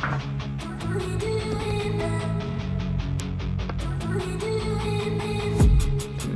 And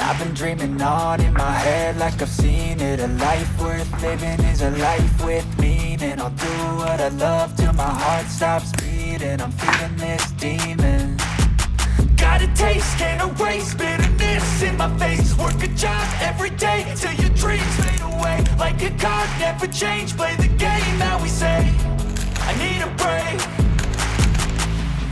I've been dreaming on in my head like I've seen it. A life worth living is a life with meaning. I'll do what I love till my heart stops beating. I'm feeding this demon. Got a taste, can't erase bitterness in my face. Work a job every day till your dreams fade away. Like a card, never change, play the game that we say. I need a break.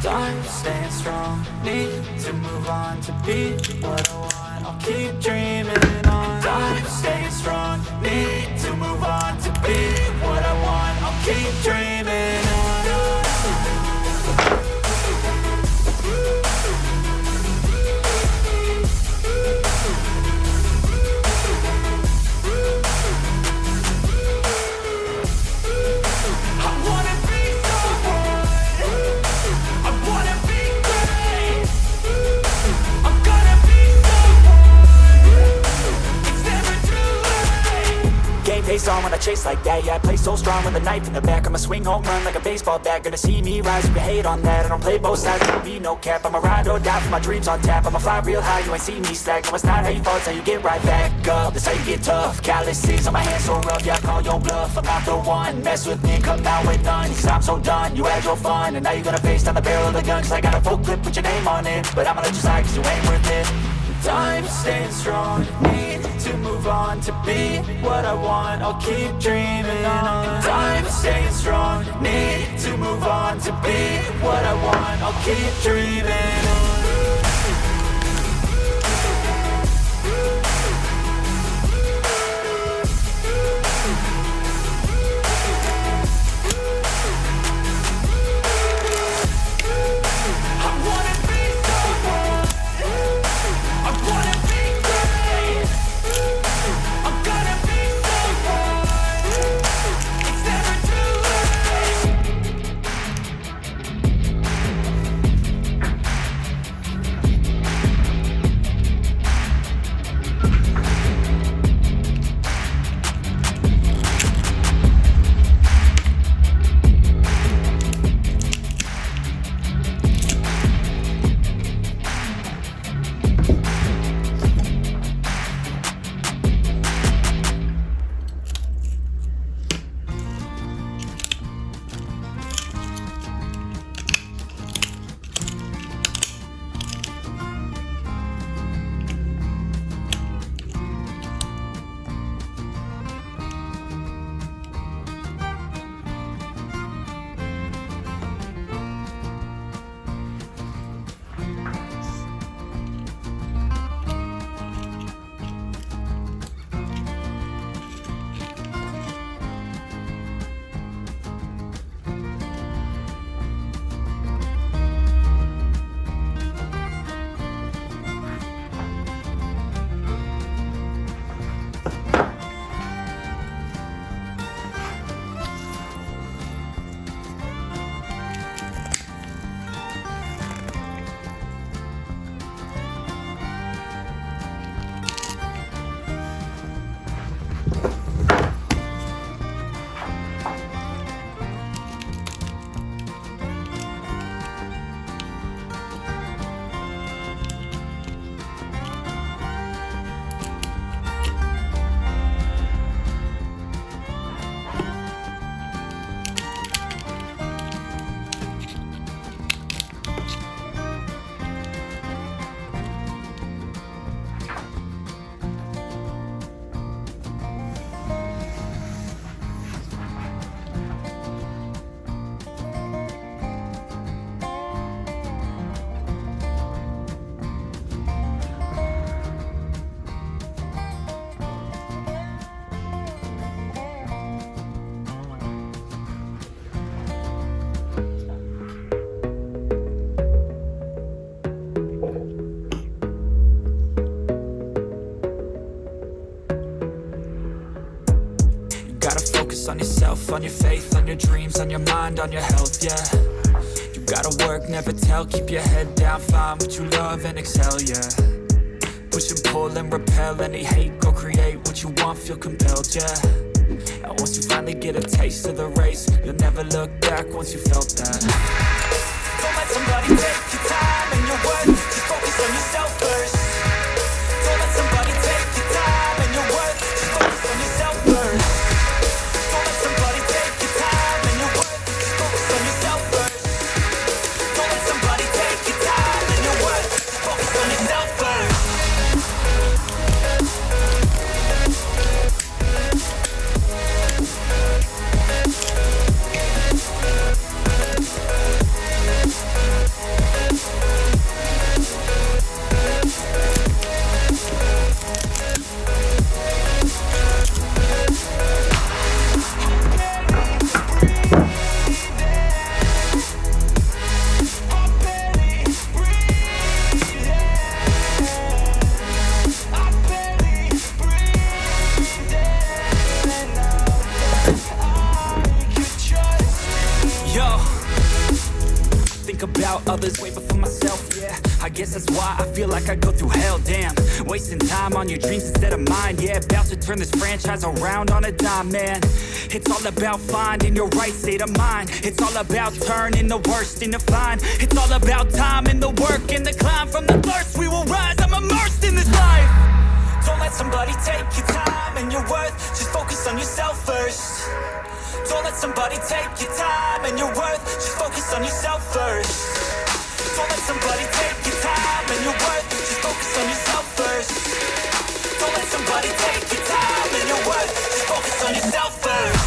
Time staying strong, need to move on to be what I want. I'll keep dreaming on. Time staying strong, need to move on to be what I want. I'll keep dreaming on. Face on when I chase like that. Yeah, I play so strong with a knife in the back. I'ma swing home run like a baseball bat. Gonna see me rise, you can hate on that. I don't play both sides, there'll be no cap. I'ma ride or die for my dreams on tap. I'ma fly real high, you ain't see me slack. No, it's not how you fall, it's how you get right back up. That's how you get tough. Calluses on my hands so rough, yeah, I call your bluff. I'm not the one, mess with me, come out with none. Cause I'm so done, you had your fun. And now you're gonna face down the barrel of the gun. Cause I got a full clip with your name on it. But I'ma let you slide cause you ain't worth it. Time staying strong, need to move on to be what I want. I'll keep dreaming on. Time staying strong, need to move on to be what I want. I'll keep dreaming on. On yourself, on your faith, on your dreams, on your mind, on your health, yeah. You gotta work, never tell, keep your head down, find what you love and excel, yeah. Push and pull and repel any hate, go create what you want, feel compelled, yeah. And once you finally get a taste of the race, you'll never look back once you felt that. Don't let somebody take your time and your worth. Just focus on yourself first. Don't let somebody take your time and your worth. Just focus on yourself first. Don't let somebody take your time and your worth. Just focus on yourself first. Don't let somebody take your time and your worth. Just focus on yourself first. About others way before myself, yeah. I guess that's why I feel like I go through hell, damn. Wasting time on your dreams instead of mine, yeah. About to turn this franchise around on a dime, man. It's all about finding your right state of mind. It's all about turning the worst into fine. It's all about time and the work and the climb. From the thirst we will rise, I'm immersed in this life. Don't let somebody take your time and your worth. Just focus on yourself first. Don't let somebody take your time and your worth. Just focus on yourself first. Don't let somebody take your time and your worth. Just focus on yourself first. Don't let somebody take your time and your worth. Just focus on yourself first.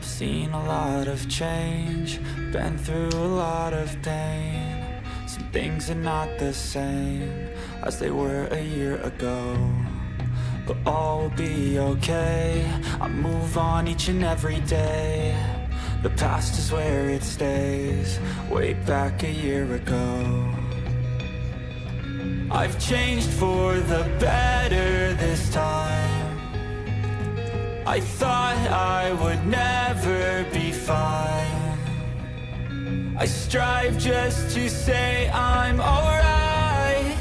Seen a lot of change, been through a lot of pain. Some things are not the same as they were a year ago, but all will be okay. I move on each and every day. The past is where it stays, way back a year ago. I've changed for the better this time. I thought I would never be fine. I strive just to say I'm alright.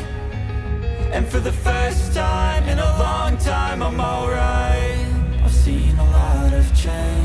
And for the first time in a long time, I'm alright. I've seen a lot of change.